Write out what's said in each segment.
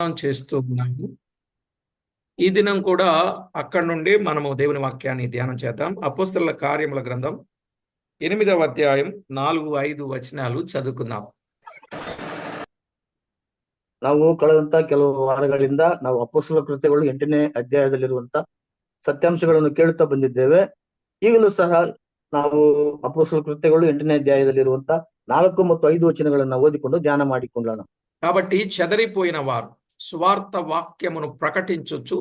ధ్యానం చేస్తూ ఉన్నాము. ఈ దినం కూడా అక్కడి నుండి మనము దేవుని వాక్యాన్ని ధ్యానం చేద్దాం. అపోస్తలుల కార్యముల గ్రంథం 8వ అధ్యాయం 4-5 వచనాలు చదువుకుందాం. ನಾವು ಕಳೆದಂತ ಕೆಲವು ವಾರಗಳಿಂದ ನಾವು ಅಪೊಸ್ತಲರ ಕೃತ್ಯಗಳು 8ನೇ ಅಧ್ಯಾಯದಲ್ಲಿರುವಂತ ಸತ್ಯಾಂಶಗಳನ್ನು ಕೇಳುತ್ತಾ ಬಂದಿದ್ದೇವೆ. ಈಗಲೂ ಸಹ ನಾವು ಅಪೊಸ್ತಲರ ಕೃತ್ಯಗಳು 8ನೇ ಅಧ್ಯಾಯದಲ್ಲಿರುವಂತ 4 ಮತ್ತು 5 ವಚನಗಳನ್ನು ಓದಿಕೊಂಡು ಧ್ಯಾನ ಮಾಡಿಕೊಳ್ಳೋಣ. కాబట్టి చెదరిపోయిన వారు సువార్త వాక్యమును ప్రకటించుచు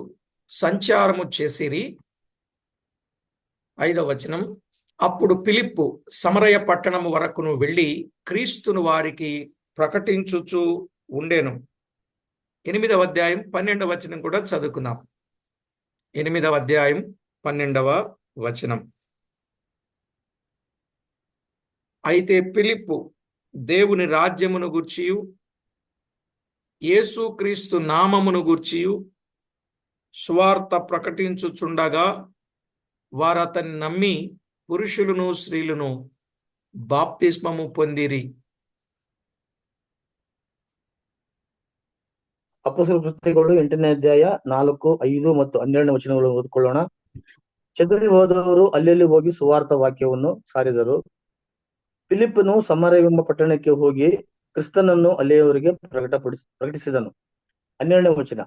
సంచారము చేసిరి. 5వ వచనం, అప్పుడు ఫిలిప్పు సమరయ పట్టణము వరకును వెళ్ళి క్రీస్తును వారికి ప్రకటించుచు ఉండెను. 8వ అధ్యాయం 12వ వచనం కూడా చదువుకుందాం. 8వ అధ్యాయం 12వ వచనం. అయితే ఫిలిప్పు దేవుని రాజ్యమును గూర్చియు యేసుక్రీస్తు నామమును గూర్చియు సువార్త ప్రకటించుచుండగా వారతన్ని నమ్మి పురుషులను స్త్రీలను బాప్తిస్మము పొందిరి. ಅಪೊಸ್ತಲರ ಕೃತ್ಯಗಳು 8ನೇ ಅಧ್ಯಾಯ 4, 5 ಮತ್ತು 12ನೇ ವಚನಗಳನ್ನು ಓದಿಕೊಳ್ಳೋಣ. ಚದರಿ ಹೋದವರು ಅಲ್ಲೆಲ್ಲಿ ಹೋಗಿ ಸುವಾರ್ತ ವಾಕ್ಯವನ್ನು ಸಾರಿದರು. ಫಿಲಿಪ್ಪನು ಸಮರಯವೆಂಬ ಪಟ್ಟಣಕ್ಕೆ ಹೋಗಿ ಕ್ರಿಸ್ತನನ್ನು ಅಲ್ಲಿಯವರಿಗೆ ಪ್ರಕಟಿಸಿದನು. 12ನೇ ವಚನ,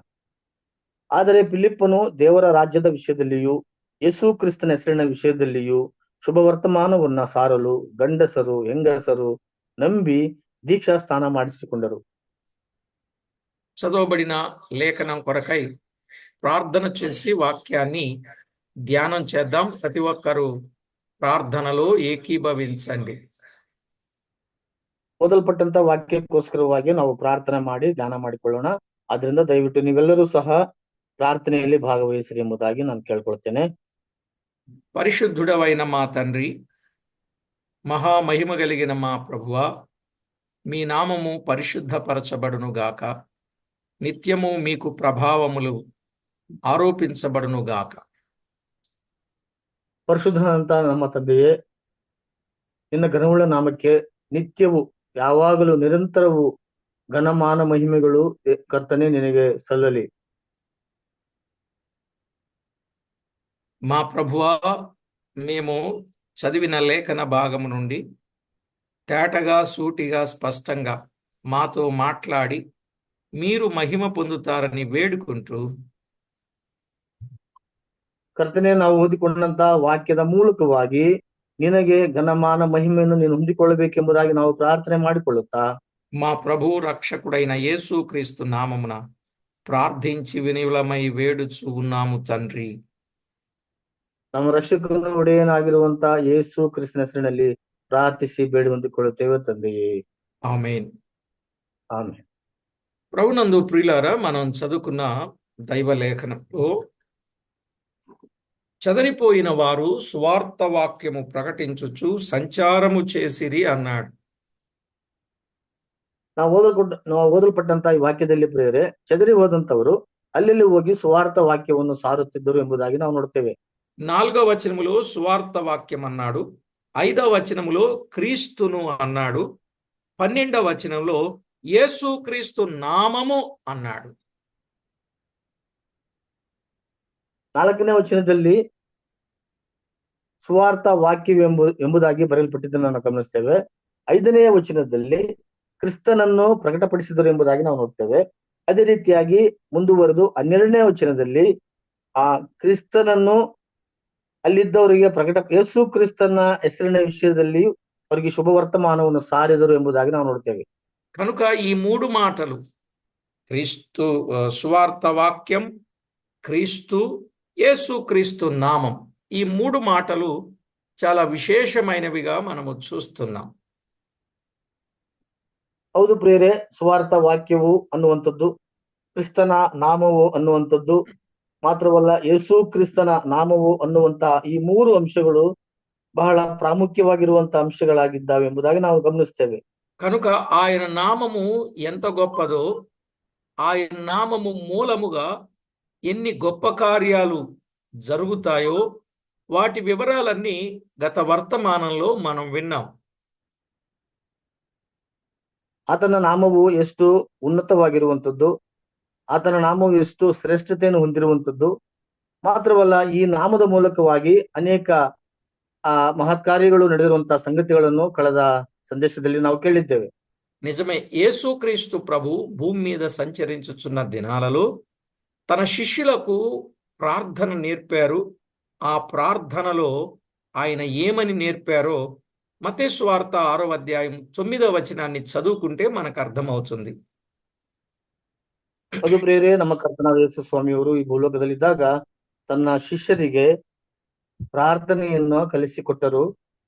ಆದರೆ ಫಿಲಿಪ್ಪನು ದೇವರ ರಾಜ್ಯದ ವಿಷಯದಲ್ಲಿಯೂ ಯೇಸು ಕ್ರಿಸ್ತನ ಹೆಸರಿನ ವಿಷಯದಲ್ಲಿಯೂ ಶುಭ ವರ್ತಮಾನವನ್ನ ಸಾರಲು ಗಂಡಸರು ಹೆಂಗಸರು ನಂಬಿ దీక్షా స్నాన ಮಾಡಿಸಿಕೊಂಡರು. చదవబడిన లేఖనం కొరకై ప్రార్థన చేసి వాక్యాన్ని ధ్యానం చేద్దాం. ప్రతి ఒక్కరూ ప్రార్థనలో ఏకీభవించండి. ಓದಲ್ಪಟ್ಟಂತ ವಾಕ್ಯಕ್ಕೋಸ್ಕರವಾಗಿ ನಾವು ಪ್ರಾರ್ಥನೆ ಮಾಡಿ ಧ್ಯಾನ ಮಾಡಿಕೊಳ್ಳೋಣ. ಆದ್ರಿಂದ ದಯವಿಟ್ಟು ನೀವೆಲ್ಲರೂ ಸಹ ಪ್ರಾರ್ಥನೆಯಲ್ಲಿ ಭಾಗವಹಿಸಿರಿ ಎಂಬುದಾಗಿ ನಾನು ಕೇಳ್ಕೊಳ್ತೇನೆ. పరిశుద్ధుడవైన మా తండ్రి, మహామహిమ కలిగిన మా ప్రభువా, మీ నామము పరిశుద్ధపరచబడునుగాక. నిత్యము మీకు ప్రభావములు ఆరోపించబడునుగాక. ಪರಿಶುದ್ಧನಂತ ನಮ್ಮ ತಂದೆಯೇ, ನಿನ್ನ ಘನವುಳ್ಳ ನಾಮಕ್ಕೆ ನಿತ್ಯವೂ ಯಾವಾಗಲೂ ನಿರಂತರವೂ ಘನಮಾನ ಮಹಿಮೆಗಳು ಕರ್ತನೆ ನಿನಗೆ ಸಲ್ಲಲಿ. మా ప్రభువా, మేము చదివిన లేఖన భాగము నుండి తేటగా సూటిగా స్పష్టంగా మాతో మాట్లాడి మీరు మహిమ పొందుతారని వేడుకుంటూ, ಕರ್ತನೆ, ನಾವು ಓದಿಕೊಂಡಂತ ವಾಕ್ಯದ ಮೂಲಕವಾಗಿ ನಿನಗೆ ಘನಮಾನ ಮಹಿಮೆಯನ್ನು ನೀನು ಹೊಂದಿಕೊಳ್ಳಬೇಕೆಂಬುದಾಗಿ ನಾವು ಪ್ರಾರ್ಥನೆ ಮಾಡಿಕೊಳ್ಳುತ್ತಾ, మా ప్రభు రక్షకుడైన యేసుక్రీస్తు నామమున ప్రార్థించి వినియులమై వేడుచు ఉన్నాము తండ్రి. ನಮ್ಮ ರಕ್ಷಕನ ಒಡೆಯನಾಗಿರುವಂತ ಯೇಸು ಕ್ರಿಸ್ತನ ಹೆಸರಿನಲ್ಲಿ ಪ್ರಾರ್ಥಿಸಿ ಬೇಡಿ ಹೊಂದಿಕೊಳ್ಳುತ್ತೇವೆ ತಂದೆಯೇ, ఆమేన్. ಆಮೆನ್. ప్రభునందు ప్రియులారా, మనం చదువుకున్న దైవ లేఖనంలో చెదరిపోయిన వారు సువార్త వాక్యము ప్రకటించుచు సంచారము చేసిరి అన్నాడు. ನಾವು ಓದಲ್ಪಟ್ಟಂತ ಈ ವಾಕ್ಯದಲ್ಲಿ ಪ್ರಿಯರೇ, ಚದರಿ ಹೋದಂತವರು ಅಲ್ಲೆಲ್ಲಿ ಹೋಗಿ ಸುವಾರ್ತ ವಾಕ್ಯವನ್ನು ಸಾರುತ್ತಿದ್ದರು ಎಂಬುದಾಗಿ ನಾವು ನೋಡ್ತೇವೆ. 4వ వచనములో సువార్త వాక్యం అన్నాడు. 5వ వచనములో క్రీస్తును అన్నాడు. 12వ వచనంలో యేసుక్రీస్తు నామము అన్నాడు. 4ನೇ ವಚನದಲ್ಲಿ ಸುವಾರ್ತ ವಾಕ್ಯವೆಂಬುದಾಗಿ ಬರೆಯಲ್ಪಟ್ಟಿದ್ದನ್ನು ನಾವು ಗಮನಿಸ್ತೇವೆ. 5ನೇ ವಚನದಲ್ಲಿ ಕ್ರಿಸ್ತನನ್ನು ಪ್ರಕಟಪಡಿಸಿದರು ಎಂಬುದಾಗಿ ನಾವು ನೋಡ್ತೇವೆ. ಅದೇ ರೀತಿಯಾಗಿ ಮುಂದುವರೆದು 12ನೇ ವಚನದಲ್ಲಿ ಆ ಕ್ರಿಸ್ತನನ್ನು ಅಲ್ಲಿದ್ದವರಿಗೆ ಯೇಸು ಕ್ರಿಸ್ತನ ಹೆಸರಿನ ವಿಷಯದಲ್ಲಿ ಅವರಿಗೆ ಶುಭ ವರ್ತಮಾನವನ್ನು ಸಾರಿದರು ಎಂಬುದಾಗಿ ನಾವು ನೋಡ್ತೇವೆ. కనుక ఈ 3 మాటలు, క్రీస్తు సువార్త వాక్యం, క్రీస్తు, యేసుక్రీస్తు నామం, ఈ 3 మాటలు చాలా విశేషమైనవిగా మనము చూస్తున్నాం. ಹೌದು ಪ್ರಿಯರೇ, ಸುವಾರ್ತ ವಾಕ್ಯವು ಅನ್ನುವಂಥದ್ದು, ಕ್ರಿಸ್ತನ ನಾಮವು ಅನ್ನುವಂಥದ್ದು, ಮಾತ್ರವಲ್ಲ ಯೇಸು ಕ್ರಿಸ್ತನ ನಾಮವು ಅನ್ನುವಂತ ಈ 3 ಅಂಶಗಳು ಬಹಳ ಪ್ರಾಮುಖ್ಯವಾಗಿರುವಂತ ಅಂಶಗಳಾಗಿದ್ದಾವೆ ಎಂಬುದಾಗಿ ನಾವು ಗಮನಿಸ್ತೇವೆ. కనుక ఆయన నామము ఎంత గొప్పదో, ఆయన నామము మూలముగా ఎన్ని గొప్ప కార్యాలు జరుగుతాయో వాటి వివరాలన్నీ గత వర్తమానంలో మనం విన్నాం. ಆತನ ನಾಮವು ಎಷ್ಟು ಉನ್ನತವಾಗಿರುವಂಥದ್ದು, ಆತನ ನಾಮವು ಎಷ್ಟು ಶ್ರೇಷ್ಠತೆಯನ್ನು ಹೊಂದಿರುವಂತದ್ದು. ಮಾತ್ರವಲ್ಲ, ಈ ನಾಮದ ಮೂಲಕವಾಗಿ ಅನೇಕ ಮಹತ್ಕಾರ್ಯಗಳು ನಡೆದಿರುವಂತಹ సంగతిಗಳನ್ನು కಳೆದ సందేశದಲ್ಲಿ ನಾವು ಕೇಳಿದ್ದೇವೆ. నిజమే. యేసుక్రీస్తు ప్రభు భూమి మీద సంచరించుచున్న దినాలలో తన శిష్యులకు ప్రార్థన నేర్పారు. ఆ ప్రార్థనలో ఆయన ఏమని నేర్పారో మత్తయి సువార్త 6వ అధ్యాయం 9వ వచనాన్ని చదువుకుంటే మనకు అర్థమవుతుంది. ಅದು ಪ್ರಿಯರೇ, ನಮ್ಮ ಕರ್ತನಾದ ಯೇಸು ಸ್ವಾಮಿಯವರು ಈ ಭೂಲೋಕದಲ್ಲಿದ್ದಾಗ ತನ್ನ ಶಿಷ್ಯರಿಗೆ ಪ್ರಾರ್ಥನೆಯನ್ನು ಕಲಿಸಿಕೊಟ್ಟರು.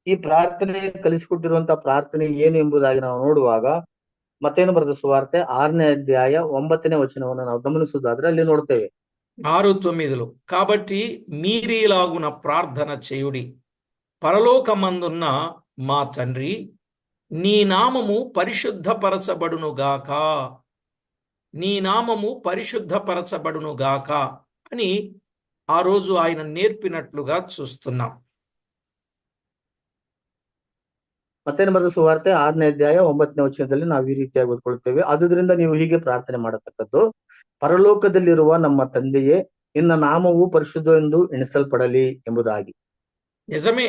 ಈ ಪ್ರಾರ್ಥನೆ ಕಲಿಸಿಕೊಟ್ಟಿರುವಂತಹ ಪ್ರಾರ್ಥನೆ ಏನು ಎಂಬುದಾಗಿ ನಾವು ನೋಡುವಾಗ ಮತ್ತೇನು ಬರೆದ ಸುವಾರ್ತೆ 6ನೇ ಅಧ್ಯಾಯ 9ನೇ ವಚನವನ್ನು ನಾವು ಗಮನಿಸುವುದಾದ್ರೆ ಅಲ್ಲಿ ನೋಡ್ತೇವೆ. 6:9 కాబట్టి మీరీలాగున ప్రార్థన చేయుడి. పరలోకమందున్న మా తండ్రి, నీ నామము పరిశుద్ధపరచబడునుగాక, నీ నామము పరిశుద్ధపరచబడునుగాక అని ఆ రోజు ఆయన నేర్పినట్లుగా చూస్తున్నాం. ಮತ್ತೇನು ಬರೆದ ಸುವಾರ್ತೆ 6ನೇ ಅಧ್ಯಾಯ 9ನೇ ವಚನದಲ್ಲಿ ನಾವು ಈ ರೀತಿಯಾಗಿ ಓದ್ಕೊಳ್ತೇವೆ. ಆದುದರಿಂದ ನೀವು ಹೀಗೆ ಪ್ರಾರ್ಥನೆ ಮಾಡತಕ್ಕದ್ದು: ಪರಲೋಕದಲ್ಲಿರುವ ನಮ್ಮ ತಂದೆಯೇ, ನಿನ್ನ ನಾಮವು ಪರಿಶುದ್ಧವೆಂದು ಎಣಿಸಲ್ಪಡಲಿ ಎಂಬುದಾಗಿ. నిజమే,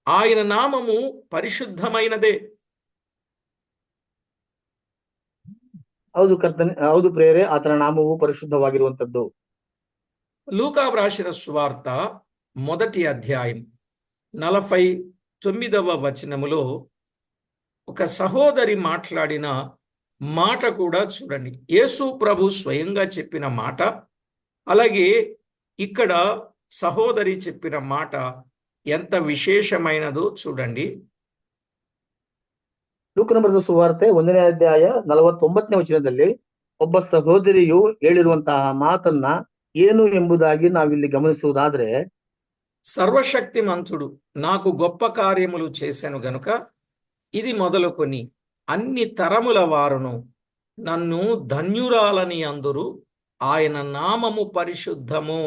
ఆయన నామము పరిశుద్ధమైనదే. ಹೌದು ಪ್ರಿಯರೇ, ಆತನ ನಾಮವು ಪರಿಶುದ್ಧವಾಗಿರುವಂತದ್ದು. లూకా వ్రాసిన సువార్త 1వ అధ్యాయం 49వ వచనములో ఒక సహోదరి మాట్లాడిన మాట కూడా చూడండి. యేసు ప్రభు స్వయంగా చెప్పిన మాట, అలాగే ఇక్కడ సహోదరి చెప్పిన మాట ఎంత విశేషమైనదో చూడండి. ಲೂಕನ ಬರೆದ ಸುವಾರ್ತೆ 1ನೇ ಅಧ್ಯಾಯ 49ನೇ ವಚನದಲ್ಲಿ ಒಬ್ಬ ಸಹೋದರಿಯು ಹೇಳಿರುವಂತಹ ಮಾತನ್ನ ಏನು ಎಂಬುದಾಗಿ ನಾವಿಲ್ಲಿ ಗಮನಿಸುವುದಾದ್ರೆ, సర్వశక్తిమంతుడు నాకు గొప్ప కార్యములు చేసెను గనుక ఇది మొదలుకొని అన్ని తరముల వారును నన్ను ధన్యురాలని అందురు, ఆయన నామము పరిశుద్ధము.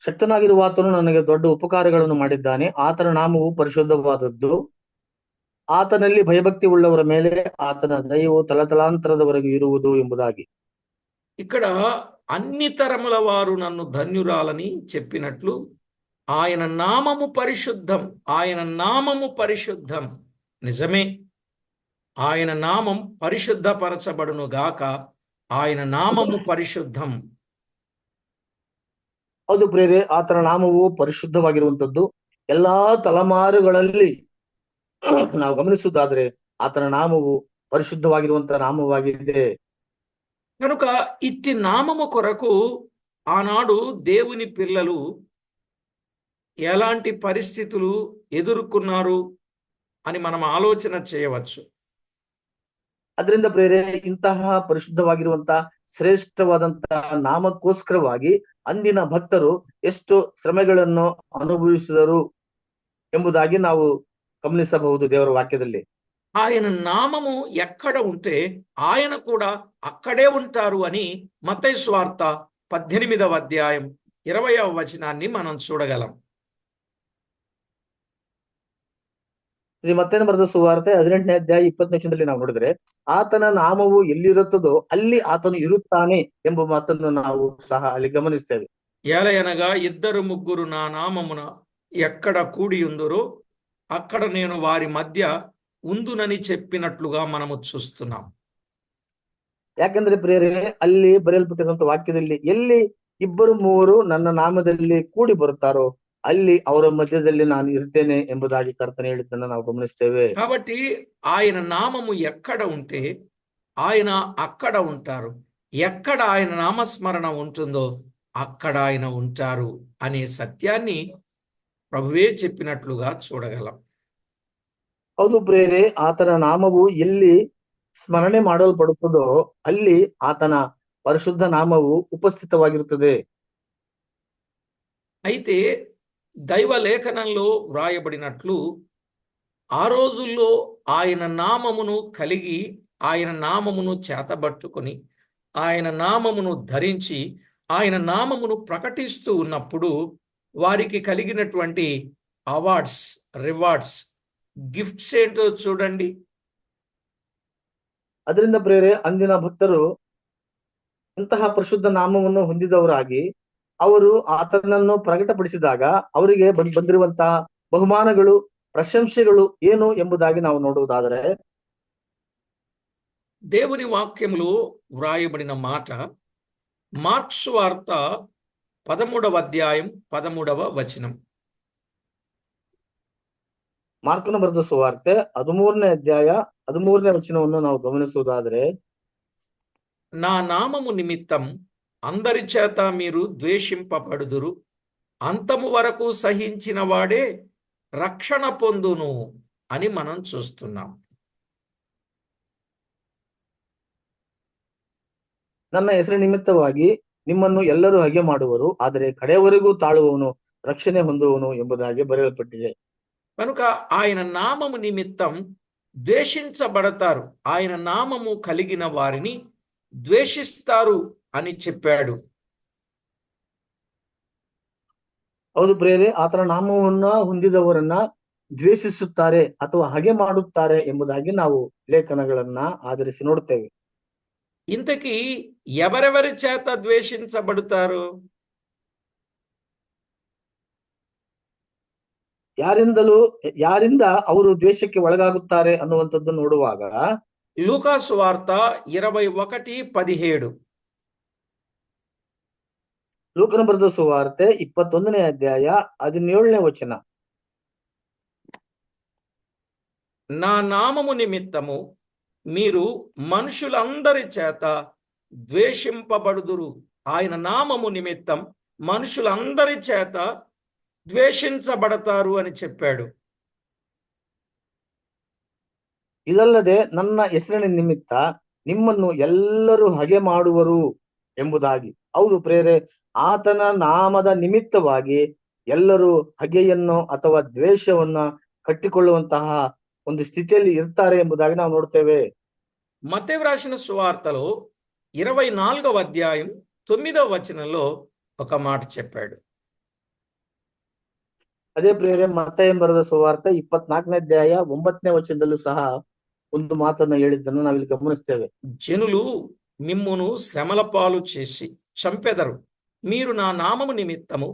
ಶಕ್ತನಾಗಿರುವ ಆತನು ನನಗೆ ದೊಡ್ಡ ಉಪಕಾರಗಳನ್ನು ಮಾಡಿದ್ದಾನೆ. ಆತನ ನಾಮವು ಪರಿಶುದ್ಧವಾದದ್ದು. ಆತನಲ್ಲಿ ಭಯಭಕ್ತಿ ಉಳ್ಳವರ ಮೇಲೆ ಆತನ ದಯವು ತಲತಲಾಂತರದವರೆಗೂ ಇರುವುದು ಎಂಬುದಾಗಿ. ఇక్కడ అన్ని తరముల వారు నన్ను ధన్యురాలని చెప్పినట్లు ఆయన నామము పరిశుద్ధం, ఆయన నామము పరిశుద్ధం. నిజమే, ఆయన నామం పరిశుద్ధపరచబడును గాక, ఆయన నామము పరిశుద్ధం. ಹೌದು ಪ್ರಿಯರೇ, ಆತನ ನಾಮವು ಪರಿಶುದ್ಧವಾಗಿರುವಂತದ್ದು. ಎಲ್ಲಾ ತಲೆಮಾರುಗಳಲ್ಲಿ ನಾವು ಗಮನಿಸುವುದಾದ್ರೆ ಆತನ ನಾಮವು ಪರಿಶುದ್ಧವಾಗಿರುವಂತಹ ನಾಮವಾಗಿದೆ. కనుక ఇట్టి నామము కొరకు ఆనాడు దేవుని పిల్లలు ఎలాంటి పరిస్థితులు ఎదుర్కొన్నారు అని మనం ఆలోచన చేయవచ్చు. ಅದರಿಂದ ಪ್ರೇರೆ, ಇಂತಹ ಪರಿಶುದ್ಧವಾಗಿರುವಂತಹ ಶ್ರೇಷ್ಠವಾದಂತಹ ನಾಮಕ್ಕೋಸ್ಕರವಾಗಿ ಅಂದಿನ ಭಕ್ತರು ಎಷ್ಟು ಶ್ರಮೆಗಳನ್ನು ಅನುಭವಿಸಿದರು ಎಂಬುದಾಗಿ ನಾವು ಗಮನಿಸಬಹುದು ದೇವರ ವಾಕ್ಯದಲ್ಲಿ. ఆయన నామము ఎక్కడ ఉంటే ఆయన కూడా అక్కడే ఉంటారు అని మత్తయి సువార్త 18వ అధ్యాయం 20వ వచనాన్ని మనం చూడగలం. ಶ್ರೀ ಮತ್ತೇನು ಬರೆದ ಸುವಾರ್ತೆ 18ನೇ ಅಧ್ಯಾಯ 20ನೇ ವಚನದಲ್ಲಿ ನಾವು ನೋಡಿದ್ರೆ, ಆತನ ನಾಮವು ಎಲ್ಲಿರುತ್ತದೋ ಅಲ್ಲಿ ಆತನು ಇರುತ್ತಾನೆ ಎಂಬ ಮಾತನ್ನು ನಾವು ಸಹ ಅಲ್ಲಿ ಗಮನಿಸ್ತೇವೆ. ఏలయనగా ఇద్దరు ముగ్గురు నా నామమున ఎక్కడ కూడి ఉందురో అక్కడ నేను వారి మధ్య ఉందునని చెప్పినట్లుగా మనము చూస్తున్నాం. ಯಾಕಂದ್ರೆ ಪ್ರಿಯರೇ, ಅಲ್ಲಿ ಬರೆಯಲ್ಪಟ್ಟಿರುವಂತ ವಾಕ್ಯದಲ್ಲಿ ಎಲ್ಲಿ ಇಬ್ಬರು ಮೂವರು ನನ್ನ ನಾಮದಲ್ಲಿ ಕೂಡಿ ಬರುತ್ತಾರೋ ಅಲ್ಲಿ ಅವರ ಮಧ್ಯದಲ್ಲಿ ನಾನು ಇರ್ತೇನೆ ಎಂಬುದಾಗಿ ಕರ್ತನೆ ಹೇಳಿದ್ದನ್ನು ನಾವು ಗಮನಿಸ್ತೇವೆ. కాబట్టి ఆయన నామము ఎక్కడ ఉంటే ఆయన అక్కడ ఉంటారు, ఎక్కడ ఆయన నామస్మరణ ఉంటుందో అక్కడ ఆయన ఉంటారు అనే సత్యాన్ని ప్రభువే చెప్పినట్లుగా చూడగలం. ಹೌದು ಪ್ರಿಯರೇ, ಆತನ ನಾಮವು ಎಲ್ಲಿ ಸ್ಮರಣೆ ಮಾಡಲ್ಪಡುತ್ತದೋ ಅಲ್ಲಿ ಆತನ ಪರಿಶುದ್ಧ ನಾಮವು ಉಪಸ್ಥಿತವಾಗಿರುತ್ತದೆ. అయితే దైవ లేఖనంలో వ్రాయబడినట్లు ఆ రోజుల్లో ఆయన నామమును కలిగి, ఆయన నామమును చేతబట్టుకొని, ఆయన నామమును ధరించి, ఆయన నామమును ప్రకటిస్తూ ఉన్నప్పుడు వారికి కలిగినటువంటి అవార్డ్స్, రివార్డ్స్, గిఫ్ట్స్ ఏంటో చూడండి. ಅದರಿಂದ ಪ್ರಿಯರೇ, ಅಂದಿನ ಭಕ್ತರು ಇಂತಹ ಪರಿಶುದ್ಧ ನಾಮವನ್ನು ಹೊಂದಿದವರಾಗಿ ಅವರು ಆತನನ್ನು ಪ್ರಕಟಪಡಿಸಿದಾಗ ಅವರಿಗೆ ಬಂದಿರುವಂತಹ ಬಹುಮಾನಗಳು, ಪ್ರಶಂಸೆಗಳು ಏನು ಎಂಬುದಾಗಿ ನಾವು ನೋಡುವುದಾದರೆ, దేవుని వాక్యములో వ్రాయబడిన మాట మార్క్స్ వార్త 13వ అధ్యాయం 13వ వచనం. ಮಾರ್ಕನ ಬರೆದ ಸುವಾರ್ತೆ 13ನೇ ಅಧ್ಯಾಯ 13ನೇ ವಚನವನ್ನು ನಾವು ಗಮನಿಸುವುದಾದರೆ, నా నామము నిమిత్తం అందరి చేత మీరు ద్వేషింపబడుదురు, అంతము వరకు సహించిన వాడే రక్షణ పొందును అని మనం చూస్తున్నాం. ನನ್ನ ಹೆಸರಿನ ನಿಮಿತ್ತವಾಗಿ ನಿಮ್ಮನ್ನು ಎಲ್ಲರೂ ಹಗೆ ಮಾಡುವರು, ಆದರೆ ಕಡೆಯವರೆಗೂ ತಾಳುವವನು ರಕ್ಷಣೆ ಹೊಂದುವನು ಎಂಬುದಾಗಿ ಬರೆಯಲ್ಪಟ್ಟಿದೆ. కనుక ఆయన నామము నిమిత్తం ద్వేషించబడతారు, ఆయన నామము కలిగిన వారిని ద్వేషిస్తారు అని చెప్పాడు. ಹೌದು ಪ್ರಿಯರೇ, ಆತನ ನಾಮವನ್ನ ಹೊಂದಿದವರನ್ನ ದ್ವೇಷಿಸುತ್ತಾರೆ ಅಥವಾ ಹಗೆ ಮಾಡುತ್ತಾರೆ ಎಂಬುದಾಗಿ ನಾವು ಲೇಖನಗಳನ್ನ ಆಧರಿಸಿ ನೋಡುತ್ತೇವೆ. ఇంతకీ ఎవరెవరి చేత ద్వేషించబడతారు? ಯಾರಿಂದ ಅವರು ದ್ವೇಷಕ್ಕೆ ಒಳಗಾಗುತ್ತಾರೆ ಅನ್ನುವಂಥದ್ದು ನೋಡುವಾಗ, లూకాసు వార్త 21:17. ಲೂಕನ ಬರೆದ ಸುವಾರ್ತೆ 21ನೇ ಅಧ್ಯಾಯ 17ನೇ ವಚನ. నా నామము నిమిత్తము మీరు మనుషులందరి చేత ద్వేషింపబడుదురు. ఆయన నామము నిమిత్తం మనుషులందరి చేత ద్వేషించబడతారు అని చెప్పాడు. ಇದಲ್ಲದೆ ನನ್ನ ಹೆಸರಿನ ನಿಮಿತ್ತ ನಿಮ್ಮನ್ನು ಎಲ್ಲರೂ ಹಗೆ ಮಾಡುವರು ಎಂಬುದಾಗಿ. ಹೌದು ಪ್ರೇರೆ, ಆತನ ನಾಮದ ನಿಮಿತ್ತವಾಗಿ ಎಲ್ಲರೂ ಹಗೆಯನ್ನು ಅಥವಾ ದ್ವೇಷವನ್ನ ಕಟ್ಟಿಕೊಳ್ಳುವಂತಹ ಒಂದು ಸ್ಥಿತಿಯಲ್ಲಿ ಇರ್ತಾರೆ ಎಂಬುದಾಗಿ ನಾವು ನೋಡ್ತೇವೆ. మత్తయి వ్రాసిన సువార్తలో 24వ అధ్యాయం 9వ వచనంలో ఒక మాట చెప్పాడు. ಅದೇ ಪ್ರಿಯರೇ, ಮತ್ತಾಯ ಬರೆದ ಸುವಾರ್ತೆ 24ನೇ ಅಧ್ಯಾಯ 9ನೇ ವಚನದಲ್ಲೂ ಸಹ ಒಂದು ಮಾತನ್ನು ಹೇಳಿದ್ದನ್ನು ನಾವಿಲ್ಲಿ ಗಮನಿಸ್ತೇವೆ. జనులు మిమ్మును శ్రమల పాలు చేసి చంపెదరు, మీరు నా నామము నిమిత్తము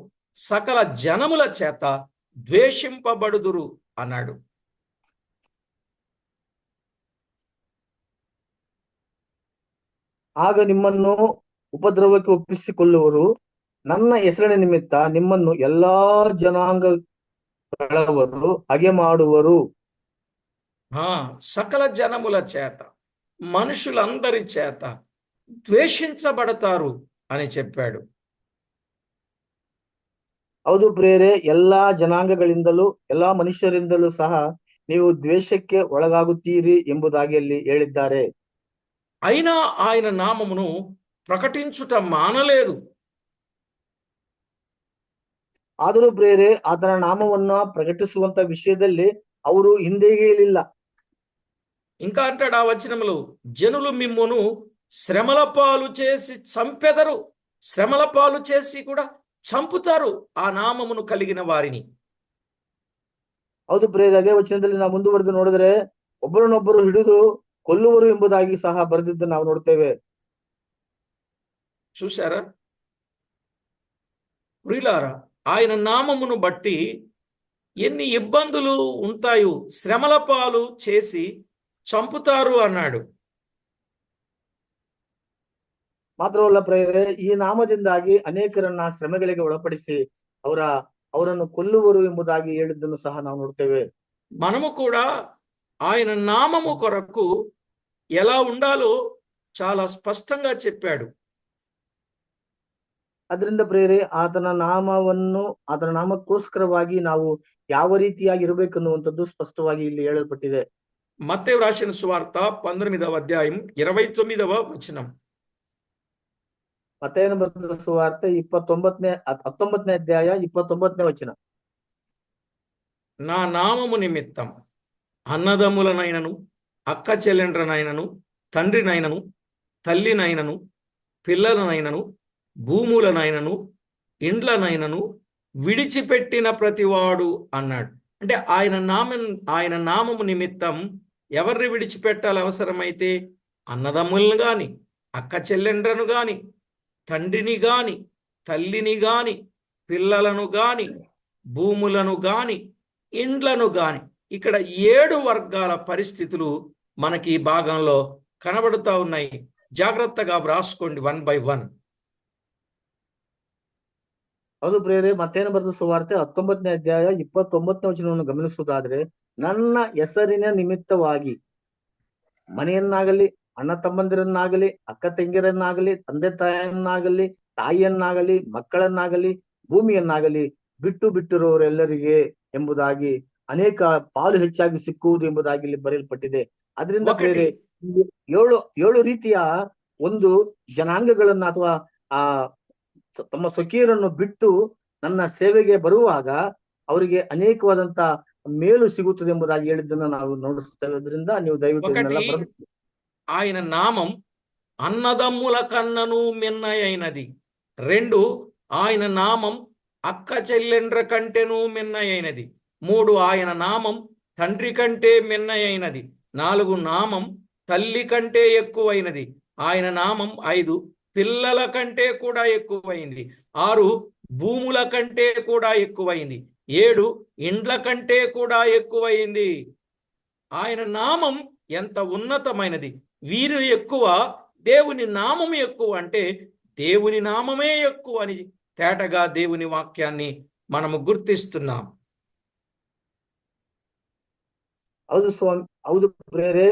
సకల జనముల చేత ద్వేషింపబడుదురు అన్నాడు. ಆಗ ನಿಮ್ಮನ್ನು ಉಪದ್ರವಕ್ಕೆ ಒಪ್ಪಿಸಿಕೊಳ್ಳುವರು, ನನ್ನ ಹೆಸರಿನ ನಿಮಿತ್ತ ನಿಮ್ಮನ್ನು ಎಲ್ಲಾ ಜನಾಂಗಗಳವರು ಹಗೆ ಮಾಡುವರು. సకల జనముల చేత, మనుషులందరి చేత ద్వేషించబడతారు అని చెప్పాడు. ಹೌದು ಪ್ರಿಯರೇ, ಎಲ್ಲಾ ಜನಾಂಗಗಳಿಂದಲೂ ಎಲ್ಲಾ ಮನುಷ್ಯರಿಂದಲೂ ಸಹ ನೀವು ದ್ವೇಷಕ್ಕೆ ಒಳಗಾಗುತ್ತೀರಿ ಎಂಬುದಾಗಿ ಅಲ್ಲಿ ಹೇಳಿದ್ದಾರೆ. అయినా ఆయన నామమును ప్రకటించుట మానలేదు. ಆದರೂ ಪ್ರಿಯರೇ, ಆತನ ನಾಮವನ್ನ ಪ್ರಕಟಿಸುವಂತ ವಿಷಯದಲ್ಲಿ ಅವರು ಹಿಂದೆಗೆಯಲಿಲ್ಲ. ఇంకా అంటాడు ఆ వచనములో, జనులు మిమ్మును శ్రమల పాలు చేసి చంపెదరు, శ్రమల పాలు చేసి కూడా చంపుతారు ఆ నామమును కలిగిన వారిని. ಹೌದು ಪ್ರಿಯರೇ, ಅದೇ ವಚನದಲ್ಲಿ ನಾವು ಮುಂದುವರೆದು ನೋಡಿದ್ರೆ ಒಬ್ಬರನ್ನೊಬ್ಬರು ಹಿಡಿದು ಕೊಲ್ಲುವರು ಎಂಬುದಾಗಿ ಸಹ ಬರೆದಿದ್ದು ನಾವು ನೋಡ್ತೇವೆ. చూశారా ప్రియులారా, ఆయన నామమును బట్టి ఎన్ని ఇబ్బందులు ఉంటాయో శ్రమల పాలు చేసి చంపుతారు అన్నాడు. ಮಾತ್ರವಲ್ಲ ಪ್ರಿಯರೇ, ಈ ನಾಮದಿಂದಾಗಿ ಅನೇಕರನ್ನ ಶ್ರಮೆಗಳಿಗೆ ಒಳಪಡಿಸಿ ಅವರನ್ನು ಕೊಲ್ಲುವರು ಎಂಬುದಾಗಿ ಹೇಳಿದ್ದನ್ನು ಸಹ ನಾವು ನೋಡ್ತೇವೆ. మనము కూడా ఆయన నామము కొరకు ఎలా ఉండాలో చాలా స్పష్టంగా చెప్పాడు. ಅದರಿಂದ ಪ್ರಿಯರೇ, ಆತನ ನಾಮಕ್ಕೋಸ್ಕರವಾಗಿ ನಾವು ಯಾವ ರೀತಿಯಾಗಿ ಇರಬೇಕನ್ನುವಂಥದ್ದು ಸ್ಪಷ್ಟವಾಗಿ ಇಲ್ಲಿ ಹೇಳಲ್ಪಟ್ಟಿದೆ. మత్తయి వ్రాసిన సువార్త 18వ అధ్యాయం 29వ వచనం. ಮತ್ತಾಯನ ಬರೆದ ಸುವಾರ್ತೆ 19ನೇ ಅಧ್ಯಾಯ 29ನೇ ವಚನ. నా నామము నిమిత్తం అన్నదమ్ములనైనను, అక్క చెల్లెండ్రనైనను, తండ్రినైనను, తల్లినైనను, పిల్లలనైనను, భూములనైనను, ఇండ్లనైనను, విడిచిపెట్టిన ప్రతివాడు అన్నాడు. అంటే ఆయన నామము నిమిత్తం ఎవరిని విడిచిపెట్టాలి అవసరమైతే? అన్నదమ్ములను గాని, అక్క చెల్లెండ్రను గాని, తండ్రిని గాని, తల్లిని గాని, పిల్లలను గాని, భూములను గాని, ఇండ్లను గాని. ఇక్కడ 7 వర్గాల పరిస్థితులు మనకి ఈ భాగంలో కనబడుతూ ఉన్నాయి. జాగ్రత్తగా వ్రాసుకోండి 1 by 1. ಹೌದು ಪ್ರಿಯರೇ, ಮತ್ತೇನ ಬರೆದ ಸುವಾರ್ತೆ 19ನೇ ಅಧ್ಯಾಯ 29ನೇ ವಚನವನ್ನು ಗಮನಿಸುವುದಾದ್ರೆ, ನನ್ನ ಹೆಸರಿನ ನಿಮಿತ್ತವಾಗಿ ಮನೆಯನ್ನಾಗಲಿ, ಅಣ್ಣ ತಮ್ಮಂದಿರನ್ನಾಗಲಿ, ಅಕ್ಕ ತಂಗಿಯರನ್ನಾಗಲಿ, ತಂದೆ ತಾಯಿಯನ್ನಾಗಲಿ, ಮಕ್ಕಳನ್ನಾಗಲಿ, ಭೂಮಿಯನ್ನಾಗಲಿ ಬಿಟ್ಟಿರುವವರೆಲ್ಲರಿಗೆ ಎಂಬುದಾಗಿ ಅನೇಕ ಪಾಲು ಹೆಚ್ಚಾಗಿ ಸಿಕ್ಕುವುದು ಎಂಬುದಾಗಿ ಇಲ್ಲಿ ಬರೆಯಲ್ಪಟ್ಟಿದೆ. ಅದರಿಂದ ಪ್ರಿಯರೇ, ಏಳು ರೀತಿಯ ಒಂದು ಜನಾಂಗಗಳನ್ನ ಅಥವಾ ಆ ತಮ್ಮ ಸ್ವಕೀಯರನ್ನು ಬಿಟ್ಟು ನನ್ನ ಸೇವೆಗೆ ಬರುವಾಗ ಅವರಿಗೆ ಅನೇಕವಾದಂತ ಮೇಲು ಸಿಗುತ್ತದೆ ಎಂಬುದಾಗಿ ಹೇಳಿದ್ದನ್ನು ನಾವು ನೋಡಿಸ್ತೇವೆ. ಅದರಿಂದ ನೀವು ದಯವಿಟ್ಟು ಇದನ್ನೆಲ್ಲ ಬರೆದು. ఆయన నామం అన్నదమ్ముల కన్నను మిన్నయైనది. 2, ఆయన నామం అక్క చెల్లెండ్ర కంటెను మిన్నయైనది. 3, ఆయన నామం తండ్రి కంటే మిన్నయైనది. 4, నామం తల్లి కంటే ఎక్కువైనది. ఆయన నామం 5, పిల్లల కంటే కూడా ఎక్కువైంది. 6, భూముల కంటే కూడా ఎక్కువైంది. 7, ఇండ్ల కంటే కూడా ఎక్కువైంది. ఆయన నామం ఎంత ఉన్నతమైనది. వీరు ఎక్కువ, దేవుని నామం ఎక్కువ. అంటే దేవుని నామమే ఎక్కువ అని తేటగా దేవుని వాక్యాన్ని మనము గుర్తిస్తున్నాం. ಹೌದು ಸ್ವಾಮಿ, ಹೌದು ಪ್ರಿಯರೇ,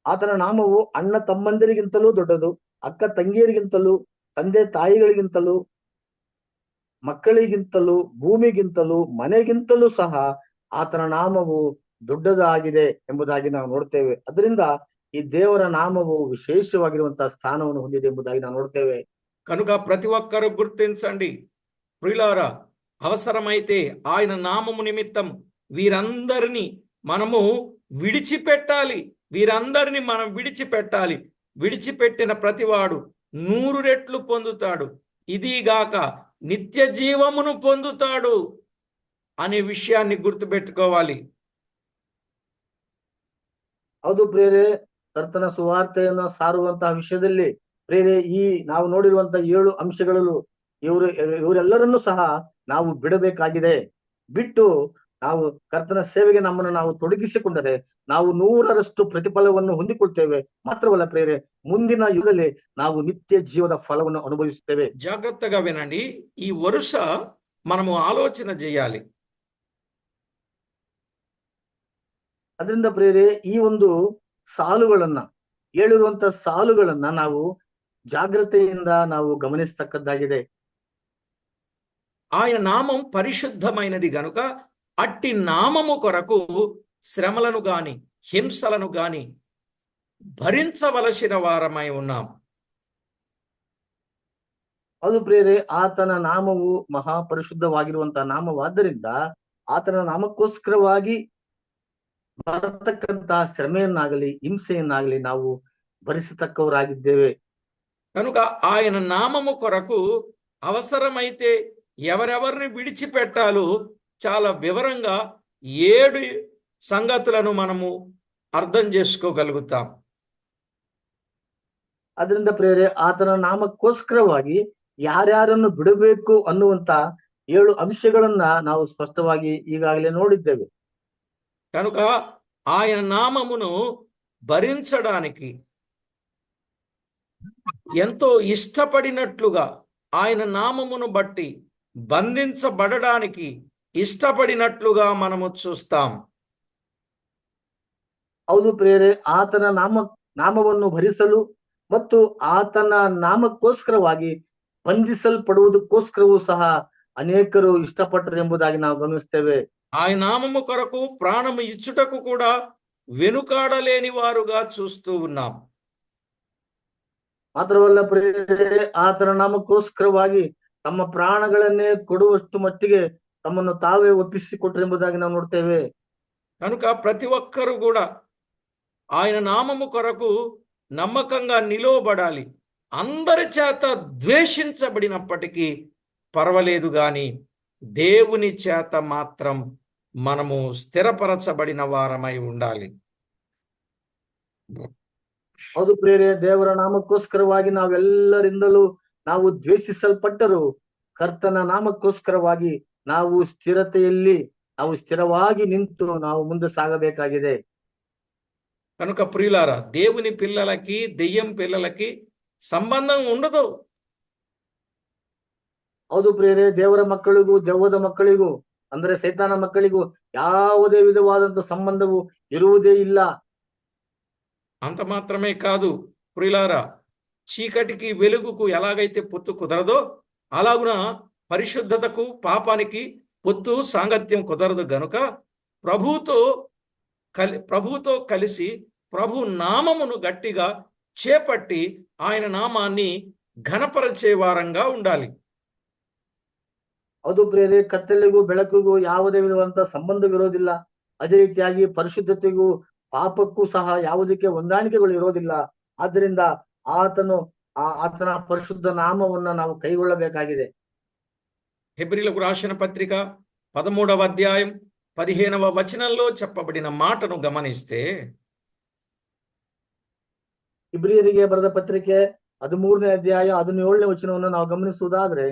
ಆತನ ನಾಮವು ಅಣ್ಣ ತಮ್ಮಂದಿರಿಗಿಂತಲೂ ದೊಡ್ಡದು, ಅಕ್ಕ ತಂಗಿಯರಿಗಿಂತಲೂ, ತಂದೆ ತಾಯಿಗಳಿಗಿಂತಲೂ, ಮಕ್ಕಳಿಗಿಂತಲೂ, ಭೂಮಿಗಿಂತಲೂ, ಮನೆಗಿಂತಲೂ ಸಹ ಆತನ ನಾಮವು ದೊಡ್ಡದಾಗಿದೆ ಎಂಬುದಾಗಿ ನಾವು ನೋಡ್ತೇವೆ. ಅದರಿಂದ ಈ ದೇವರ ನಾಮವು ವಿಶೇಷವಾಗಿರುವಂತಹ ಸ್ಥಾನವನ್ನು ಹೊಂದಿದೆ ಎಂಬುದಾಗಿ ನಾವು ನೋಡ್ತೇವೆ. కనుక ప్రతి ఒక్కరూ గుర్తించండి ప్రియులారా, అవసరమైతే ఆయన నామము నిమిత్తం వీరందరినీ మనము విడిచిపెట్టాలి. వీరందరినీ మనం విడిచిపెట్టాలి. విడిచిపెట్టిన ప్రతివాడు 100 రెట్లు పొందుతాడు, ఇదిగాక నిత్య జీవమును పొందుతాడు అనే విషయాన్ని గుర్తుపెట్టుకోవాలి. ಹೌದು ಪ್ರಿಯರೇ, ಕರ್ತನ ಸುವಾರ್ತೆಯನ್ನು ಸಾರುವಂತಹ ವಿಷಯದಲ್ಲಿ ಪ್ರಿಯರೇ, ಈ ನಾವು ನೋಡಿರುವಂತಹ 7 ಅಂಶಗಳಲ್ಲೂ ಇವರೆಲ್ಲರನ್ನೂ ಸಹ ನಾವು ಬಿಡಬೇಕಾಗಿದೆ. ಬಿಟ್ಟು ನಾವು ಕರ್ತನ ಸೇವೆಗೆ ನಮ್ಮನ್ನು ನಾವು ತೊಡಗಿಸಿಕೊಂಡರೆ ನಾವು 100ರಷ್ಟು ಪ್ರತಿಫಲವನ್ನು ಹೊಂದಿಕೊಳ್ತೇವೆ. ಮಾತ್ರವಲ್ಲ ಪ್ರಿಯರೇ, ಮುಂದಿನ ಯುಗದಲ್ಲಿ ನಾವು ನಿತ್ಯ ಜೀವದ ಫಲವನ್ನು ಅನುಭವಿಸುತ್ತೇವೆ. జాగ్రత్తగా వినండి. ఈ వరుస మనము ఆలోచన చేయాలి. ಅದರಿಂದ ಪ್ರಿಯರೇ, ಈ ಒಂದು ಸಾಲುಗಳನ್ನ, ಹೇಳಿರುವಂತ ಸಾಲುಗಳನ್ನ ನಾವು ಜಾಗ್ರತೆಯಿಂದ ನಾವು ಗಮನಿಸತಕ್ಕದ್ದಾಗಿದೆ. ఆయన నామం పరిశుద్ధమైనది గనుక అట్టి నామము కొరకు శ్రమలను గాని, హింసలను గాని భరించవలసిన వారమై ఉన్నాం. ಅದು ಪ್ರಿಯರೇ, ಆತನ ನಾಮವು ಮಹಾಪರಿಶುದ್ಧವಾಗಿರುವಂತಹ ನಾಮವಾದ್ದರಿಂದ ಆತನ ನಾಮಕ್ಕೋಸ್ಕರವಾಗಿ ಬರತಕ್ಕಂತಹ ಶ್ರಮೆಯನ್ನಾಗಲಿ, ಹಿಂಸೆಯನ್ನಾಗಲಿ ನಾವು ಭರಿಸತಕ್ಕವರಾಗಿದ್ದೇವೆ. కనుక ఆయన నామము కొరకు అవసరమైతే ఎవరెవరిని విడిచిపెట్టాలో చాలా వివరంగా 7 సంగతులను మనము అర్థం చేసుకోగలుగుతాం. ಅದರಿಂದ ಪ್ರಿಯರೇ, ಆತನ ನಾಮಕ್ಕೋಸ್ಕರವಾಗಿ ಯಾರ್ಯಾರನ್ನು ಬಿಡಬೇಕು ಅನ್ನುವಂತ 7 ಅಂಶಗಳನ್ನ ನಾವು ಸ್ಪಷ್ಟವಾಗಿ ಈಗಾಗಲೇ ನೋಡಿದ್ದೇವೆ. కనుక ఆయన నామమును భరించడానికి ఎంతో ఇష్టపడినట్లుగా, ఆయన నామమును బట్టి బంధించబడడానికి ఇష్టపడినట్లుగా మనము చూస్తాం. ಹೌದು ಪ್ರಿಯರೇ, ಆತನ ನಾಮವನ್ನು ಭರಿಸಲು ಮತ್ತು ಆತನ ನಾಮಕ್ಕೋಸ್ಕರವಾಗಿ ಬಂಧಿಸಲ್ಪಡುವುದಕ್ಕೋಸ್ಕರವೂ ಸಹ ಅನೇಕರು ಇಷ್ಟಪಟ್ಟರು ಎಂಬುದಾಗಿ ನಾವು ಗಮನಿಸ್ತೇವೆ. ఆయన నామము కొరకు ప్రాణము ఇచ్చుటకు కూడా వెనుకాడలేని వారుగా చూస్తూ ఉన్నాం. ಮಾತ್ರವಲ್ಲ ಪ್ರಿಯರೇ, ಆತನ ನಾಮಕ್ಕೋಸ್ಕರವಾಗಿ ತಮ್ಮ ಪ್ರಾಣಗಳನ್ನೇ ಕೊಡುವಷ್ಟು ಮಟ್ಟಿಗೆ ತಮ್ಮನ್ನು ತಾವೇ ಒಪ್ಪಿಸಿಕೊಟ್ರು ಎಂಬುದಾಗಿ ನಾವು ನೋಡ್ತೇವೆ. కనుక ప్రతి ఒక్కరు కూడా ఆయన నామము కొరకు నమ్మకంగా నిలవబడాలి. అందరి చేత ద్వేషించబడినప్పటికీ పర్వాలేదు గాని దేవుని చేత మాత్రం మనము స్థిరపరచబడిన వారమై ఉండాలి. ಹೌದು ಪ್ರಿಯರೇ, ದೇವರ ನಾಮಕ್ಕೋಸ್ಕರವಾಗಿ ನಾವೆಲ್ಲರಿಂದಲೂ ನಾವು ದ್ವೇಷಿಸಲ್ಪಟ್ಟರು, ಕರ್ತನ ನಾಮಕ್ಕೋಸ್ಕರವಾಗಿ ನಾವು ಸ್ಥಿರತೆಯಲ್ಲಿ ನಾವು ಸ್ಥಿರವಾಗಿ ನಿಂತು ನಾವು ಮುಂದೆ ಸಾಗಬೇಕಾಗಿದೆ. కనుక ప్రియులారా, దేవుని పిల్లలకి దెయ్యం పిల్లలకి సంబంధం ఉండదు. ಹೌದು ಪ್ರಿಯರೇ, ದೇವರ ಮಕ್ಕಳಿಗೂ ದೆವ್ವದ ಮಕ್ಕಳಿಗೂ ಅಂದ್ರೆ ಸೈತಾನ ಮಕ್ಕಳಿಗೂ ಯಾವುದೇ ವಿಧವಾದಂತ ಸಂಬಂಧವು ಇರುವುದೇ ಇಲ್ಲ. అంత మాత్రమే కాదు ప్రియులారా, చీకటికి వెలుగుకు ఎలాగైతే పొత్తు కుదరదో అలాగున పరిశుద్ధతకు పాపానికి పొత్తు సాంగత్యం కుదరదు గనుక ప్రభువుతో కలిసి ప్రభు నామమును గట్టిగా చేపట్టి ఆయన నామాన్ని ఘనపరచే వారంగా ఉండాలి. ಅದು ಪ್ರಿಯರೇ, ಕತ್ತಲಿಗೂ ಬೆಳಕಿಗೂ ಯಾವುದೇ ವಿಧವಾದಂತಹ ಸಂಬಂಧವಿರೋದಿಲ್ಲ. ಅದೇ ರೀತಿಯಾಗಿ ಪರಿಶುದ್ಧತೆಗೂ ಪಾಪಕ್ಕೂ ಸಹ ಯಾವುದಕ್ಕೆ ಹೊಂದಾಣಿಕೆಗಳು ಇರೋದಿಲ್ಲ. ಆದ್ದರಿಂದ ಆತನ ಪರಿಶುದ್ಧ ನಾಮವನ್ನ ನಾವು ಕೈಗೊಳ್ಳಬೇಕಾಗಿದೆ. హెబ్రీలకు రాసిన పత్రిక 13వ అధ్యాయం 15వ వచనంలో చెప్పబడిన మాటను గమనిస్తే, ಇಬ್ರಿಯರಿಗೆ ಬರೆದ ಪತ್ರಿಕೆ 13ನೇ ಅಧ್ಯಾಯ 17ನೇ ವಚನವನ್ನು ನಾವು ಗಮನಿಸುವುದಾದ್ರೆ,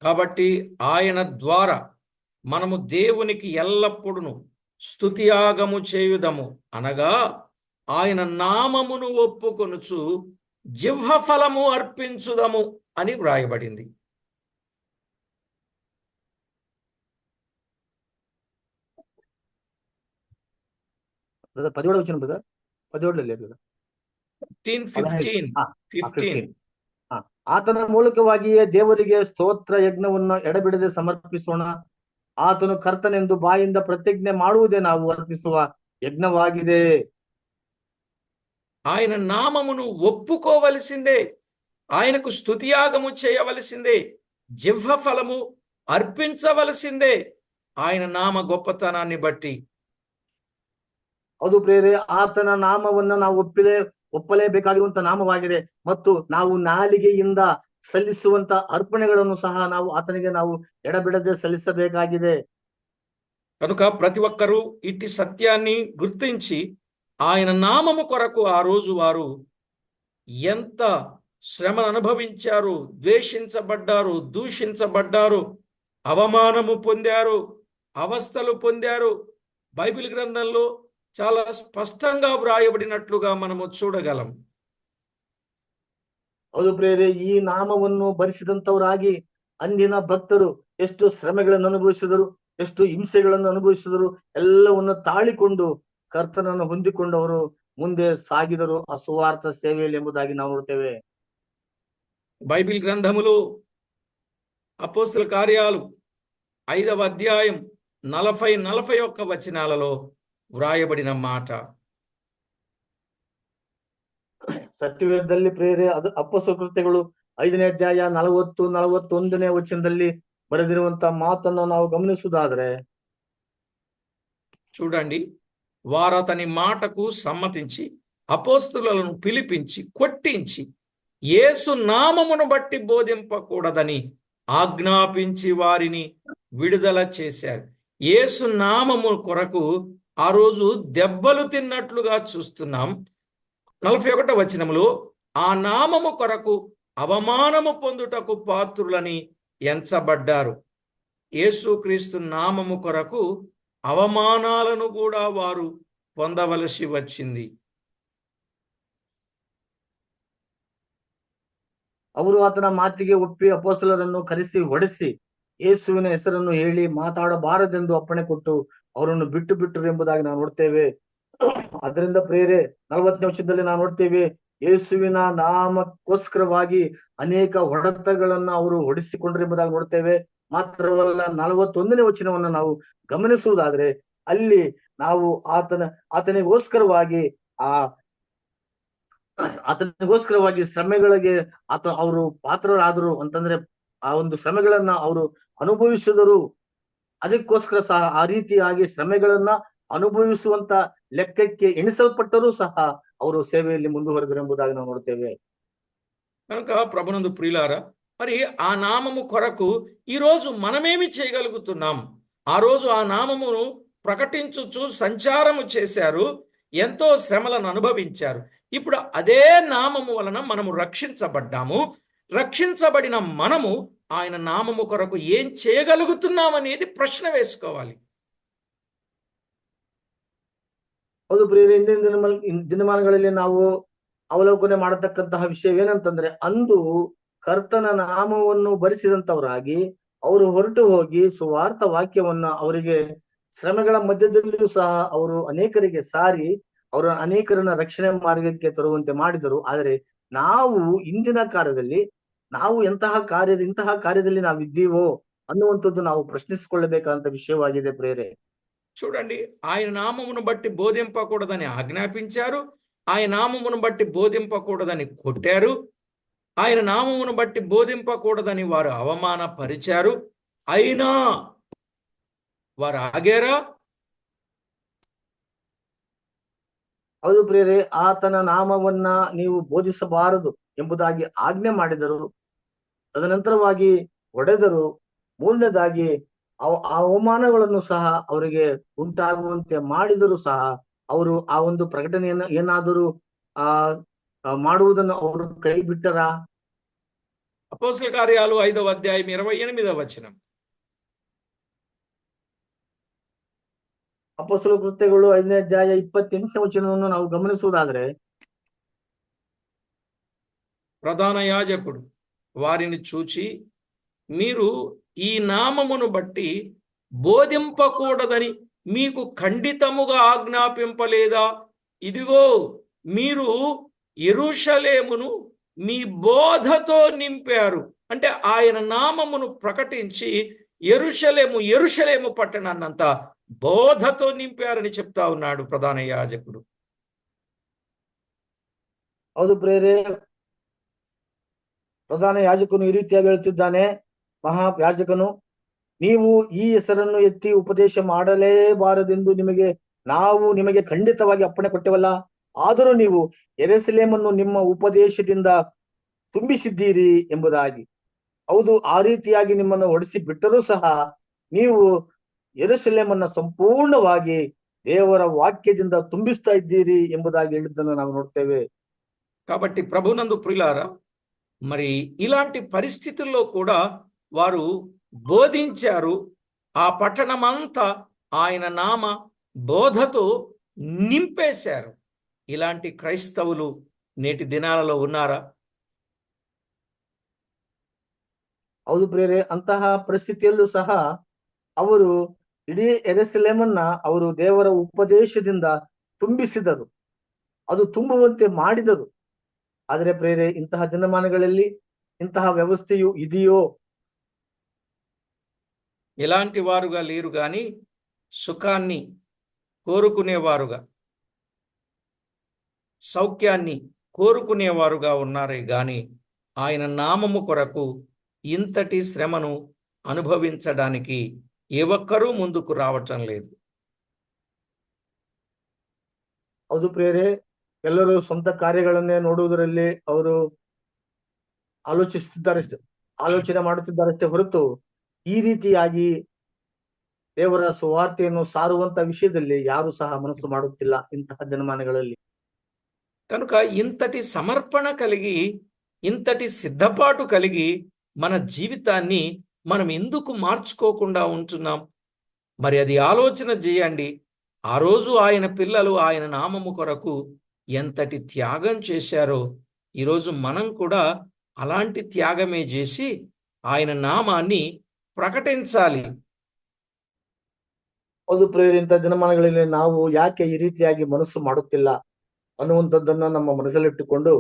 కాబట్టి ఆయన ద్వారా మనము దేవునికి ఎల్లప్పుడూ స్తుతియాగము చేయుదము, అనగా ఆయన నామమును ఒప్పుకొనుచు జిహ్వ ఫలము అర్పించుదము అని వ్రాయబడింది. బ్రదర్ 17వ వచనం బ్రదర్, 17 లేదు కదా, 15. ಆತನ ಮೂಲಕವಾಗಿಯೇ ದೇವರಿಗೆ ಸ್ತೋತ್ರ ಯಜ್ಞವನ್ನು ಎಡಬಿಡದೆ ಸಮರ್ಪಿಸೋಣ. ಆತನು ಕರ್ತನೆಂದು ಬಾಯಿಂದ ಪ್ರತಿಜ್ಞೆ ಮಾಡುವುದೇ ನಾವು ಅರ್ಪಿಸುವ ಯಜ್ಞವಾಗಿದೆ. ఆయన నామమును ఒప్పుకోవలసిందే, ఆయనకు స్తుతియాగము చేయవలసిందే, జిహ్వ ఫలము అర్పించవలసిందే ఆయన నామ గొప్పతనాన్ని బట్టి. ಅದು ಪ್ರೇರೆ, ಆತನ ನಾಮವನ್ನ ನಾವು ಒಪ್ಪಲೇಬೇಕಾಗಿರುವಂತ ನಾಮವಾಗಿದೆ. ಮತ್ತು ನಾವು ನಾಲಿಗೆಯಿಂದ ಸಲ್ಲಿಸುವಂತ ಅರ್ಪಣೆಗಳನ್ನು ಸಹ ನಾವು ಆತನಿಗೆ ನಾವು ಎಡಬಿಡದೆ ಸಲ್ಲಿಸಬೇಕಾಗಿದೆ. కనుక ప్రతి ఒక్కరూ ఇట్టి సత్యాన్ని గుర్తించి ఆయన నామము కొరకు ఆ రోజు వారు ఎంత శ్రమను అనుభవించారు, ద్వేషించబడ్డారు, దూషించబడ్డారు, అవమానము పొందారు, అవస్థలు పొందారు, బైబిల్ గ్రంథంలో చాలా స్పష్టంగా వ్రాయబడినట్లుగా మనము చూడగలం. ಹೌದು ಪ್ರೇರೆ, ಈ ನಾಮವನ್ನು ಭರಿಸಿದಂತವರಾಗಿ ಅಂದಿನ ಭಕ್ತರು ಎಷ್ಟು ಶ್ರಮೆಗಳನ್ನು ಅನುಭವಿಸಿದರು, ಎಷ್ಟು ಹಿಂಸೆಗಳನ್ನು ಅನುಭವಿಸಿದರು, ಎಲ್ಲವನ್ನು ತಾಳಿಕೊಂಡು ಕರ್ತನನ್ನು ಹೊಂದಿಕೊಂಡು ಅವರು ಮುಂದೆ ಸಾಗಿದರು ಆ ಸುವಾರ್ಥ ಸೇವೆಯಲ್ಲಿ ಎಂಬುದಾಗಿ ನಾವು ನೋಡ್ತೇವೆ. బైబిల్ గ్రంథములో అపోస్తల కార్యాలు 5వ అధ్యాయం 40-41 వచనాలలో వ్రాయబడిన మాట, ಸತ್ಯವೇದದಲ್ಲಿ ಪ್ರೇರೆ ಅದು ಅಪೊಸ್ತಲ ಕೃತ್ಯಗಳು 5ನೇ ಅಧ್ಯಾಯ 40-41ನೇ ವಚನದಲ್ಲಿ ಬರೆದಿರುವಂತ ಮಾತನ್ನು ನಾವು ಗಮನಿಸುವುದಾದ್ರೆ, చూడండి, వారు అతని మాటకు సమ్మతించి అపోస్తలులను పిలిపించి కొట్టించి యేసు నామమును బట్టి బోధింపకూడదని ఆజ్ఞాపించి వారిని విడుదల చేశారు. యేసు నామము కొరకు ఆ రోజు దెబ్బలు తిన్నట్లుగా చూస్తున్నాం. 41వ వచనములో ఆ నామము కొరకు అవమానము పొందుటకు పాత్రులని ఎంచబడ్డారు. యేసుక్రీస్తు నామము కొరకు అవమానాలను కూడా వారు పొందవలసి వచ్చింది. ಅವರು ಆತನ ಮಾತಿಗೆ ಒಪ್ಪಿ ಅಪೊಸ್ತಲರನ್ನು ಕರೆಸಿ ಹೊಡೆಸಿ ಯೇಸುವಿನ ಹೆಸರನ್ನು ಹೇಳಿ ಮಾತಾಡಬಾರದೆಂದು ಅಪ್ಪಣೆ ಕೊಟ್ಟು ಅವರನ್ನು ಬಿಟ್ಟರು ಎಂಬುದಾಗಿ ನಾವು ನೋಡ್ತೇವೆ. ಅದರಿಂದ ಪ್ರೇರೆ 40ನೇ ವಚನದಲ್ಲಿ ನಾವು ನೋಡ್ತೇವೆ, ಯೇಸುವಿನ ನಾಮಕ್ಕೋಸ್ಕರವಾಗಿ ಅನೇಕ ಹೊಡೆತಗಳನ್ನ ಅವರು ಹೊಡೆಸಿಕೊಂಡ್ರು ಎಂಬುದಾಗಿ ನೋಡ್ತೇವೆ. ಮಾತ್ರವಲ್ಲ, 41ನೇ ವಚನವನ್ನು ನಾವು ಗಮನಿಸುವುದಾದ್ರೆ ಅಲ್ಲಿ ನಾವು ಆತನಿಗೋಸ್ಕರವಾಗಿ ಶ್ರಮೆಗಳಿಗೆ ಅವರು ಪಾತ್ರರಾದರು ಅಂತಂದ್ರೆ ಆ ಒಂದು ಶ್ರಮೆಗಳನ್ನ ಅವರು ಅನುಭವಿಸಿದರು. ಅದಕ್ಕೋಸ್ಕರ ಸಹ ಆ ರೀತಿಯಾಗಿ ಶ್ರಮೆಗಳನ್ನ ಅನುಭವಿಸುವಂತ ಲೆಕ್ಕಕ್ಕೆ ಎಣಿಸಲ್ಪಟ್ಟರೂ ಸಹ ಅವರು ಸೇವೆಯಲ್ಲಿ ಮುಂದುವರೆದರು ಎಂಬುದಾಗಿ ನಾವು ನೋಡ್ತೇವೆ. కనుక ప్రభునందు ప్రియులారా, మరి ఆ నామము కొరకు ఈరోజు మనమేమి చేయగలుగుతున్నాం? ఆ రోజు ఆ నామమును ప్రకటించుచు సంచారము చేశారు, ఎంతో శ్రమలను అనుభవించారు. ఇప్పుడు అదే నామము వలన మనము రక్షించబడ్డాము. రక్షించబడిన మనము ఆయన నామము కొరకు ఏం చేయగలుగుతున్నాం అనేది ప్రశ్న వేసుకోవాలి. ಹೌದು ಪ್ರಿಯರೇ, ದಿನಮಾನಗಳಲ್ಲಿ ನಾವು ಅವಲೋಕನೆ ಮಾಡತಕ್ಕಂತಹ ವಿಷಯವೇನಂತಂದ್ರೆ, ಅಂದು ಕರ್ತನ ನಾಮವನ್ನು ಭರಿಸಿದಂತವರಾಗಿ ಅವರು ಹೊರಟು ಹೋಗಿ ಸುವಾರ್ಥ ವಾಕ್ಯವನ್ನ ಅವರಿಗೆ ಶ್ರಮೆಗಳ ಮಧ್ಯದಲ್ಲಿಯೂ ಸಹ ಅವರು ಅನೇಕರಿಗೆ ಸಾರಿ ಅವರ ಅನೇಕರನ್ನ ರಕ್ಷಣೆ ಮಾರ್ಗಕ್ಕೆ ತರುವಂತೆ ಮಾಡಿದರು. ಆದರೆ ನಾವು ಇಂದಿನ ಕಾರ್ಯದಲ್ಲಿ ನಾವು ಇಂತಹ ಕಾರ್ಯದಲ್ಲಿ ನಾವಿದ್ದೀವೋ ಅನ್ನುವಂಥದ್ದು ನಾವು ಪ್ರಶ್ನಿಸಿಕೊಳ್ಳಬೇಕಾದಂತ ವಿಷಯವಾಗಿದೆ ಪ್ರಿಯರೇ. చూడండి, ఆయన నామమును బట్టి బోధింపకూడదని ఆజ్ఞాపించారు, ఆయన నామమును బట్టి బోధింపకూడదని కొట్టారు, ఆయన నామమును బట్టి బోధింపకూడదని వారు అవమానపరిచారు. అయినా వారు ఆగారా? ಹೌದು ಪ್ರಿಯರೇ, ಆತನ ನಾಮವನ್ನ ನೀವು ಬೋಧಿಸಬಾರದು ಎಂಬುದಾಗಿ ಆಜ್ಞೆ ಮಾಡಿದರು. ತದನಂತರವಾಗಿ ಹೊಡೆದರು. ಮೂರನೇದಾಗಿ ಅವಮಾನಗಳನ್ನು ಸಹ ಅವರಿಗೆ ಉಂಟಾಗುವಂತೆ ಮಾಡಿದರೂ ಸಹ ಅವರು ಆ ಒಂದು ಪ್ರಕಟಣೆಯನ್ನು ಏನಾದರೂ ಆ ಮಾಡುವುದನ್ನು ಅವರು ಕೈ ಬಿಟ್ಟರ? అపోస్తల కార్యాలు 5వ అధ్యాయం 28వ వచనం. ಅಪೊಸ್ತಲ ಕೃತ್ಯಗಳು 5ನೇ ಅಧ್ಯಾಯ 28ನೇ ವಚನವನ್ನು ನಾವು ಗಮನಿಸುವುದಾದ್ರೆ, ప్రధాన యాజకుడు వారిని చూచి, మీరు ఈ నామమును బట్టి బోధింపకూడదని మీకు ఖండితముగా ఆజ్ఞాపింపలేదా? ఇదిగో, మీరు యెరూషలేమును మీ బోధతో నింపారు. అంటే ఆయన నామమును ప్రకటించి యెరూషలేము పట్టణాన్నంతా బోధతో నింపారని చెప్తా ఉన్నాడు ప్రధాన యాజకుడు. ಹೌದು ಪ್ರೇರೆ, ಪ್ರಧಾನ ಯಾಜಕನು ಈ ರೀತಿಯಾಗಿ ಹೇಳ್ತಿದ್ದಾನೆ, ಮಹಾಯಾಜಕನು, ನೀವು ಈ ಹೆಸರನ್ನು ಎತ್ತಿ ಉಪದೇಶ ಮಾಡಲೇಬಾರದೆಂದು ನಾವು ನಿಮಗೆ ಖಂಡಿತವಾಗಿ ಅಪ್ಪಣೆ ಕೊಟ್ಟೆವಲ್ಲ. ಆದರೂ ನೀವು ಯೆರೂಸಲೇಮನ್ನು ನಿಮ್ಮ ಉಪದೇಶದಿಂದ ತುಂಬಿಸಿದ್ದೀರಿ ಎಂಬುದಾಗಿ. ಹೌದು, ಆ ರೀತಿಯಾಗಿ ನಿಮ್ಮನ್ನು ಹೊಡೆಸಿ ಬಿಟ್ಟರೂ ಸಹ ನೀವು ಯೆರೂಸಲೇಮನ್ನ ಸಂಪೂರ್ಣವಾಗಿ ದೇವರ ವಾಕ್ಯದಿಂದ ತುಂಬಿಸ್ತಾ ಇದ್ದೀರಿ ಎಂಬುದಾಗಿ ಹೇಳಿದ್ದನ್ನು ನಾವು ನೋಡ್ತೇವೆ. కాబట్టి ప్రభునందు ప్రియులారా, మరి ఇలాంటి పరిస్థితుల్లో కూడా వారు బోధించారు. ఆ పట్టణమంతా ఆయన నామ బోధతో నింపేశారు. ఇలాంటి క్రైస్తవులు నేటి దినాలలో ఉన్నారా? ಹೌದು ಪ್ರಿಯರೇ, ಅಂತಹ ಪರಿಸ್ಥಿತಿಯಲ್ಲೂ ಸಹ ಅವರು ಇಡೀ ಯೆರೂಸಲೇಮನ್ನ ಅವರು ದೇವರ ಉಪದೇಶದಿಂದ ತುಂಬಿಸಿದರು, ಅದು ತುಂಬುವಂತೆ ಮಾಡಿದರು. ಆದರೆ ಪ್ರಿಯರೇ, ಇಂತಹ ದಿನಮಾನಗಳಲ್ಲಿ ಇಂತಹ ವ್ಯವಸ್ಥೆಯು ಇದೆಯೋ? ఇలాంటి వారుగా లేరు గాని సుఖాన్ని కోరుకునేవారుగా, సౌఖ్యాన్ని కోరుకునేవారుగా ఉన్నారే గాని ఆయన నామము కొరకు ఇంతటి శ్రమను అనుభవించడానికి ఏ ఒక్కరూ ముందుకు రావటం లేదు. ಹೌದು ಪ್ರಿಯರೇ, ಎಲ್ಲರೂ ಸ್ವಂತ ಕಾರ್ಯಗಳನ್ನೇ ನೋಡುವುದರಲ್ಲಿ ಅವರು ಆಲೋಚನೆ ಮಾಡುತ್ತಿದ್ದಾರಷ್ಟೇ ಹೊರತು ಈ ರೀತಿಯಾಗಿ ದೇವರ ಸುವಾರ್ತೆಯನ್ನು ಸಾರುವಂತ ವಿಷಯದಲ್ಲಿ ಯಾರು ಸಹ ಮನಸ್ಸು ಮಾಡುತ್ತಿಲ್ಲ ಇಂತಹ ದಿನಮಾನಗಳಲ್ಲಿ. కనుక ఇంతటి సమర్పణ కలిగి, ఇంతటి సిద్ధపాటు కలిగి మన జీవితాన్ని మనం ఎందుకు మార్చుకోకుండా ఉంటున్నాం? మరి అది ఆలోచన చేయండి. ఆ రోజు ఆయన పిల్లలు ఆయన నామము కొరకు ఎంతటి త్యాగం చేశారో ఈరోజు మనం కూడా అలాంటి త్యాగమే చేసి ఆయన నామాన్ని ప్రకటించాలి. ಹೌದು ಪ್ರಿಯರೇ, ಇಂಥ ದಿನಮಾನಗಳಲ್ಲಿ ನಾವು ಯಾಕೆ ಈ ರೀತಿಯಾಗಿ ಮನಸ್ಸು ಮಾಡುತ್ತಿಲ್ಲ ಅನ್ನುವಂಥದ್ದನ್ನ ನಮ್ಮ ಮನಸ್ಸಲ್ಲಿಟ್ಟುಕೊಂಡು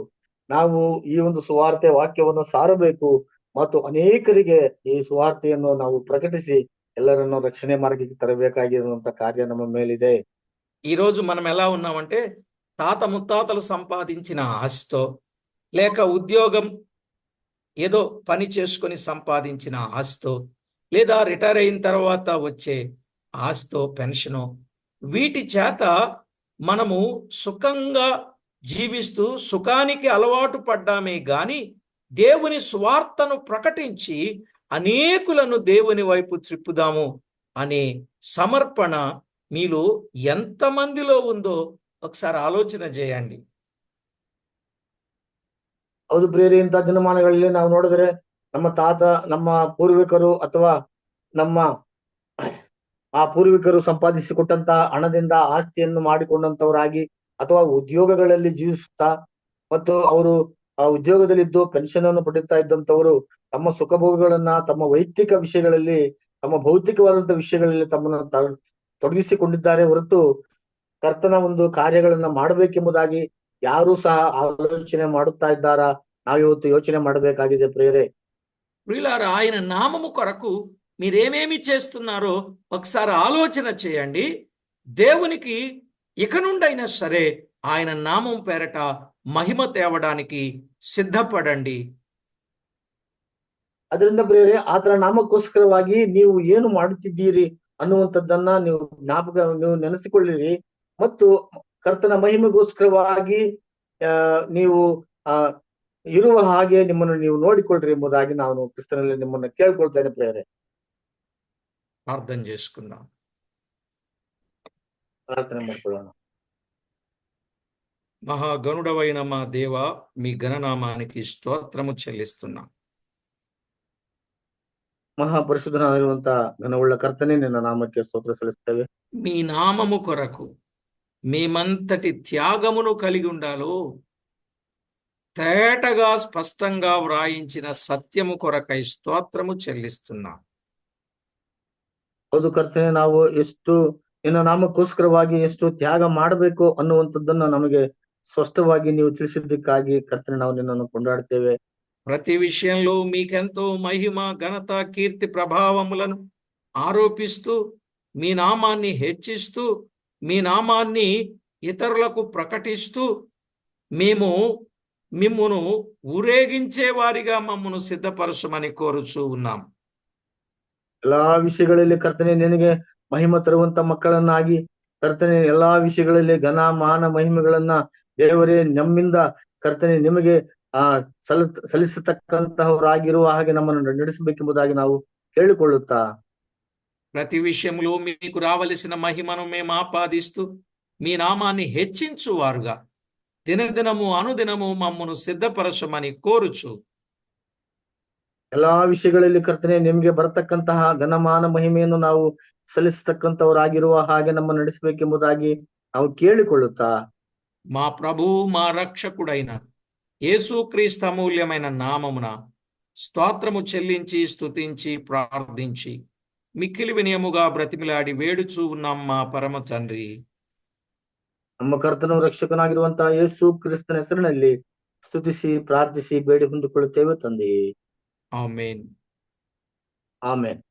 ನಾವು ಈ ಒಂದು ಸುವಾರ್ತೆ ವಾಕ್ಯವನ್ನು ಸಾರಬೇಕು ಮತ್ತು ಅನೇಕರಿಗೆ ಈ ಸುವಾರ್ತೆಯನ್ನು ನಾವು ಪ್ರಕಟಿಸಿ ಎಲ್ಲರನ್ನು ರಕ್ಷಣೆ ಮಾರ್ಗಕ್ಕೆ ತರಬೇಕಾಗಿರುವಂತ ಕಾರ್ಯ ನಮ್ಮ ಮೇಲಿದೆ. ఈరోజు మనం ఎలా ఉన్నామంటే, తాత ముత్తాతలు సంపాదించిన ఆస్తో, లేక ఉద్యోగం ఏదో పని చేసుకొని సంపాదించిన ఆస్తో, లేదా రిటైర్ అయిన తర్వాత వచ్చే ఆస్తో, పెన్షనో, వీటి చేత మనము సుఖంగా జీవిస్తూ సుఖానికి అలవాటు పడ్డామే గాని దేవుని స్వార్థను ప్రకటించి అనేకులను దేవుని వైపు త్రిప్పుదాము అనే సమర్పణ మీలో ఎంతమందిలో ఉందో ఒకసారి ఆలోచన చేయండి. ಹೌದು ಪ್ರಿಯರೇ, ಇಂಥ ದಿನಮಾನಗಳಲ್ಲಿ ನಾವು ನೋಡಿದ್ರೆ ನಮ್ಮ ತಾತ, ನಮ್ಮ ಪೂರ್ವಿಕರು ಅಥವಾ ನಮ್ಮ ಆ ಪೂರ್ವಿಕರು ಸಂಪಾದಿಸಿಕೊಟ್ಟಂತ ಹಣದಿಂದ ಆಸ್ತಿಯನ್ನು ಮಾಡಿಕೊಂಡಂತವರಾಗಿ ಅಥವಾ ಉದ್ಯೋಗಗಳಲ್ಲಿ ಜೀವಿಸುತ್ತಾ ಮತ್ತು ಅವರು ಆ ಉದ್ಯೋಗದಲ್ಲಿದ್ದು ಪೆನ್ಷನ್ ಅನ್ನು ಪಡೆಯುತ್ತಾ ಇದ್ದಂತವರು ತಮ್ಮ ಸುಖಭೋಗಗಳನ್ನ ತಮ್ಮ ವೈಯಕ್ತಿಕ ವಿಷಯಗಳಲ್ಲಿ, ತಮ್ಮ ಭೌತಿಕವಾದಂತಹ ವಿಷಯಗಳಲ್ಲಿ ತಮ್ಮನ್ನು ತೊಡಗಿಸಿಕೊಂಡಿದ್ದಾರೆ ಹೊರತು ಕರ್ತನ ಒಂದು ಕಾರ್ಯಗಳನ್ನ ಮಾಡಬೇಕೆಂಬುದಾಗಿ ಯಾರು ಸಹ ಆಲೋಚನೆ ಮಾಡುತ್ತಾ ಇದ್ದಾರಾ? ನಾವಿವತ್ತು ಯೋಚನೆ ಮಾಡಬೇಕಾಗಿದೆ ಪ್ರಿಯರೇ. ప్రియులారా, ఆయన నామము కొరకు మీరేమేమి చేస్తున్నారో ఒకసారి ఆలోచన చేయండి. దేవునికి ఇక నుండైనా సరే ఆయన నామం పేరట మహిమ తేవడానికి సిద్ధపడండి. ಅದರಿಂದ ಪ್ರಿಯರೇ, ಆತನ ನಾಮಕ್ಕೋಸ್ಕರವಾಗಿ ನೀವು ಏನು ಮಾಡುತ್ತಿದ್ದೀರಿ ಅನ್ನುವಂಥದ್ದನ್ನ ನೀವು ನೆನೆಸಿಕೊಳ್ಳಿರಿ ಮತ್ತು ಕರ್ತನ ಮಹಿಮೆಗೋಸ್ಕರವಾಗಿ ನೀವು ಇರುವ ಹಾಗೆ ನಿಮ್ಮನ್ನು ನೀವು ನೋಡಿಕೊಳ್ಳ್ರಿ ಎಂಬುದಾಗಿ ನಾನು ಕ್ರಿಸ್ತನಲ್ಲಿ ನಿಮ್ಮನ್ನು ಕೇಳ್ಕೊಳ್ತೇನೆ ಪ್ರಿಯರೇ. ప్రార్థన చేసుకుందాం. ಪ್ರಾರ್ಥನೆ ಮಾಡ್ಕೊಳ್ಳೋಣ. మహాగణుడవైన మా దేవ, మీ ఘననామానికి స్తోత్రము చెల్లిస్తున్నాం. ಮಹಾಪರಿಶುದ್ಧನಾಗಿರುವಂತ ಘನವುಳ್ಳ ಕರ್ತನೆ, ನಿನ್ನ ನಾಮಕ್ಕೆ ಸ್ತೋತ್ರ ಸಲ್ಲಿಸ್ತೇವೆ. మీ నామము కొరకు మేమంతటి త్యాగమును కలిగి ఉండాలో తేటగా స్పష్టంగా వ్రాయించిన సత్యము కొరకై స్తోత్రము చెల్లిస్తున్నాం. ಹೌದು ಕರ್ತನೆ, ನಾವು ಎಷ್ಟು ನಿನ್ನ ನಾಮಕ್ಕೋಸ್ಕರವಾಗಿ ಎಷ್ಟು ತ್ಯಾಗ ಮಾಡಬೇಕು ಅನ್ನುವಂಥದ್ದನ್ನ ನಮಗೆ ಸ್ಪಷ್ಟವಾಗಿ ನೀವು ತಿಳಿಸಿದ್ದಕ್ಕಾಗಿ ಕರ್ತನೆ ನಾವು ನಿನ್ನನ್ನು ಕೊಂಡಾಡ್ತೇವೆ. ప్రతి విషయంలో మీకెంతో మహిమ, ఘనత, కీర్తి, ప్రభావములను ఆరోపిస్తూ మీ నామాన్ని హెచ్చిస్తూ మీ నామాన్ని ఇతరులకు ప్రకటిస్తూ మేము మిమ్మును ఊరేగించే వారిగా మమ్మను సిద్ధపరచమని కోరుచూ ఉన్నాం. ಎಲ್ಲಾ ವಿಷಯಗಳಲ್ಲಿ ಕರ್ತನೆ ನಿನಗೆ ಮಹಿಮ ತರುವಂತ ಮಕ್ಕಳನ್ನಾಗಿ ಕರ್ತನೆ ಎಲ್ಲಾ ವಿಷಯಗಳಲ್ಲಿ ಘನ ಮಾನ ಮಹಿಮೆಗಳನ್ನ ದೇವರೇ ನಮ್ಮಿಂದ ಕರ್ತನೆ ನಿಮಗೆ ಸಲ್ಲಿಸತಕ್ಕಂತಹವರಾಗಿರುವ ಹಾಗೆ ನಮ್ಮನ್ನು ನಡೆಸಬೇಕೆಂಬುದಾಗಿ ನಾವು ಕೇಳಿಕೊಳ್ಳುತ್ತಾ ప్రతి విషయంలో మీకు రావలసిన మహిమను మేము ఆపాదిస్తూ మీ నామాన్ని హెచ్చించువారుగా దినదినము అనుదినము మమ్మను సిద్ధపరచమని కోరుచు ಎಲ್ಲಾ ವಿಷಯಗಳಲ್ಲಿ ಕರ್ತನೆ ನಿಮ್ಗೆ ಬರತಕ್ಕಂತಹ ಘನಮಾನ ಮಹಿಮೆಯನ್ನು ನಾವು ಸಲ್ಲಿಸತಕ್ಕಂತವರಾಗಿರುವ ಹಾಗೆ ನಮ್ಮ ನಡೆಸಬೇಕೆಂಬುದಾಗಿ ನಾವು ಕೇಳಿಕೊಳ್ಳುತ್ತಾ మా ప్రభు మా రక్షకుడైన యేసుక్రీస్తు అమూల్యమైన నామమున స్తోత్రము చెల్లించి స్తుతించి ప్రార్థించి మిక్కిలి వినయముగా బ్రతిమిలాడి వేడుచూ ఉన్నాం మా పరమ తండ్రి. ನಮ್ಮ ಕರ್ತನು ರಕ್ಷಕನಾಗಿರುವಂತಹ ಯೇಸು ಕ್ರಿಸ್ತನ ಹೆಸರಿನಲ್ಲಿ ಸ್ತುತಿಸಿ ಪ್ರಾರ್ಥಿಸಿ ಬೇಡಿ ಹೊಂದಿಕೊಳ್ಳುತ್ತೇವೆ ತಂದೆಯೇ. ಆಮೆನ್. ಆಮೆನ್.